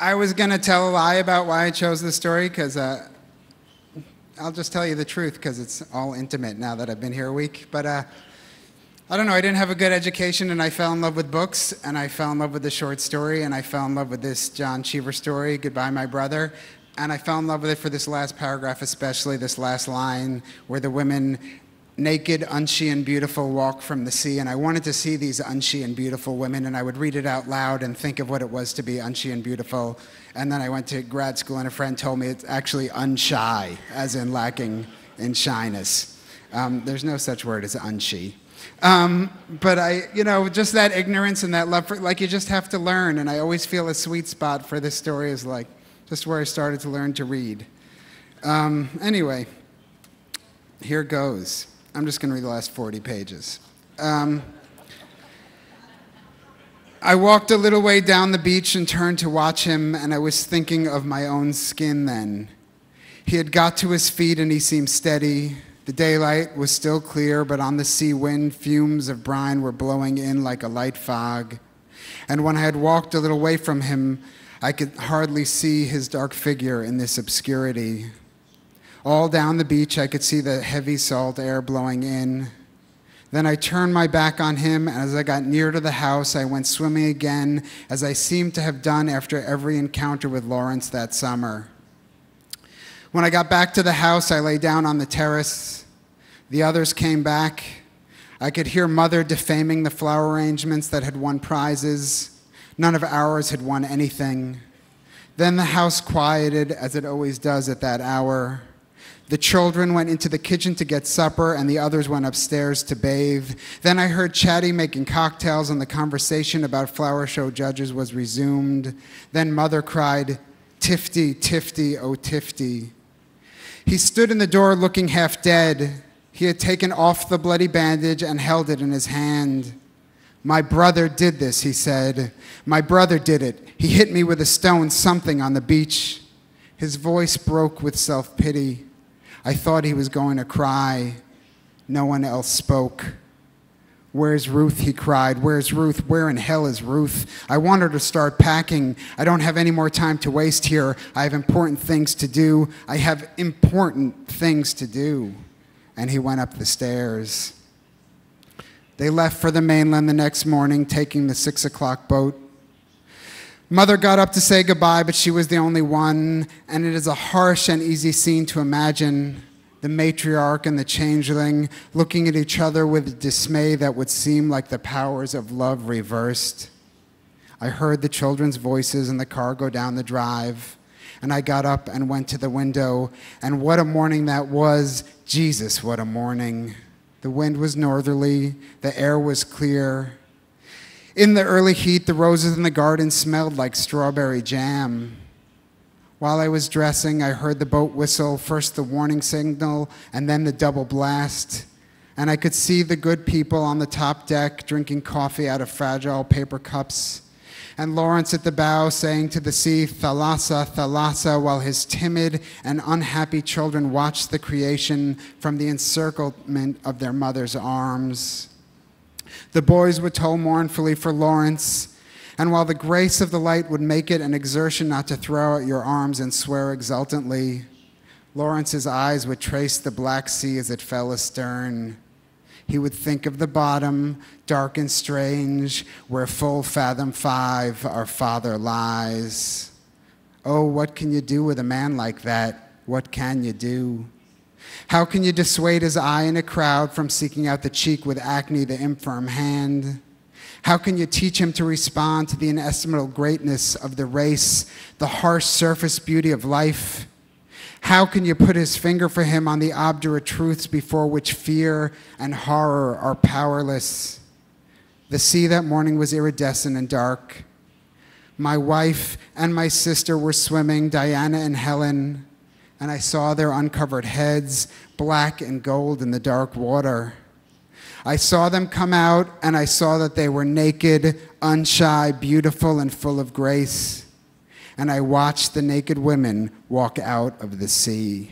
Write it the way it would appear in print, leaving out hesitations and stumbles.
I was going to tell a lie about why I chose this story, because I'll just tell you the truth, because it's all intimate now that I've been here a week. But I don't know, I didn't have a good education, and I fell in love with books, and I fell in love with the short story, and I fell in love with this John Cheever story, Goodbye, My Brother. And I fell in love with it for this last paragraph, especially this last line, where the women, naked, unshe, and beautiful, walk from the sea. And I wanted to see these unshe and beautiful women, and I would read it out loud and think of what it was to be unshe and beautiful. And then I went to grad school, and a friend told me it's actually unshy, as in lacking in shyness. There's no such word as unshe. But just that ignorance and that love for, like, you just have to learn. And I always feel a sweet spot for this story is like just where I started to learn to read. Anyway, here goes. I'm just going to read the last 40 pages. I walked a little way down the beach and turned to watch him, and I was thinking of my own skin then. He had got to his feet and he seemed steady. The daylight was still clear, but on the sea wind, fumes of brine were blowing in like a light fog. And when I had walked a little way from him, I could hardly see his dark figure in this obscurity. All down the beach, I could see the heavy salt air blowing in. Then I turned my back on him, and as I got near to the house, I went swimming again, as I seemed to have done after every encounter with Lawrence that summer. When I got back to the house, I lay down on the terrace. The others came back. I could hear Mother defaming the flower arrangements that had won prizes. None of ours had won anything. Then the house quieted, as it always does at that hour. The children went into the kitchen to get supper, and the others went upstairs to bathe. Then I heard Chatty making cocktails, and the conversation about flower show judges was resumed. Then Mother cried, "Tifty, Tifty, oh Tifty." He stood in the door looking half dead. He had taken off the bloody bandage and held it in his hand. "My brother did this," he said. "My brother did it. He hit me with a stone, something on the beach." His voice broke with self-pity. I thought he was going to cry. No one else spoke. "Where's Ruth?" he cried. "Where's Ruth? Where in hell is Ruth? I want her to start packing. I don't have any more time to waste here. I have important things to do. I have important things to do." And he went up the stairs. They left for the mainland the next morning, taking the 6 o'clock boat. Mother got up to say goodbye, but she was the only one, and it is a harsh and easy scene to imagine. The matriarch and the changeling looking at each other with dismay that would seem like the powers of love reversed. I heard the children's voices in the car go down the drive, and I got up and went to the window, and what a morning that was. Jesus, what a morning. The wind was northerly, the air was clear. In the early heat, the roses in the garden smelled like strawberry jam. While I was dressing, I heard the boat whistle, first the warning signal, and then the double blast. And I could see the good people on the top deck drinking coffee out of fragile paper cups. And Lawrence at the bow saying to the sea, "Thalassa, Thalassa," while his timid and unhappy children watched the creation from the encirclement of their mother's arms. The boys would toll mournfully for Lawrence, and while the grace of the light would make it an exertion not to throw out your arms and swear exultantly, Lawrence's eyes would trace the black sea as it fell astern. He would think of the bottom, dark and strange, where full fathom 5 our father lies. Oh, what can you do with a man like that? What can you do? How can you dissuade his eye in a crowd from seeking out the cheek with acne, the infirm hand? How can you teach him to respond to the inestimable greatness of the race, the harsh surface beauty of life? How can you put his finger for him on the obdurate truths before which fear and horror are powerless? The sea that morning was iridescent and dark. My wife and my sister were swimming, Diana and Helen, and I saw their uncovered heads, black and gold in the dark water. I saw them come out, and I saw that they were naked, unshy, beautiful, and full of grace. And I watched the naked women walk out of the sea.